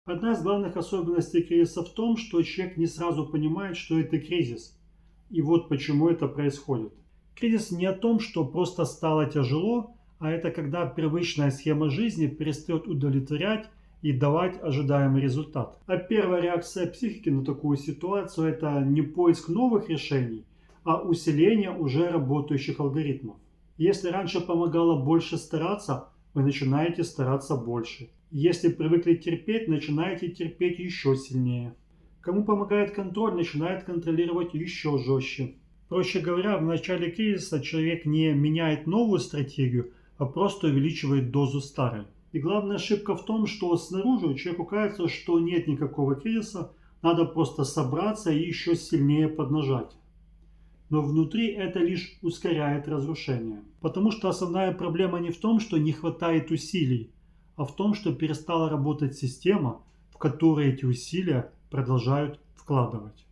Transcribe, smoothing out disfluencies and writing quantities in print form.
Одна из главных особенностей кризиса в том, что человек не сразу понимает, что это кризис. И вот почему это происходит. Кризис не о том, что просто стало тяжело, а это когда привычная схема жизни перестает удовлетворять и давать ожидаемый результат. А первая реакция психики на такую ситуацию – это не поиск новых решений, а усиление уже работающих алгоритмов. Если раньше помогало больше стараться, вы начинаете стараться больше. Если привыкли терпеть, начинаете терпеть еще сильнее. Кому помогает контроль, начинает контролировать еще жестче. Проще говоря, в начале кризиса человек не меняет новую стратегию, а просто увеличивает дозу старой. И главная ошибка в том, что снаружи человеку кажется, что нет никакого кризиса, надо просто собраться и еще сильнее поднажать. Но внутри это лишь ускоряет разрушение. Потому что основная проблема не в том, что не хватает усилий, а в том, что перестала работать система, в которой эти усилия продолжают вкладывать.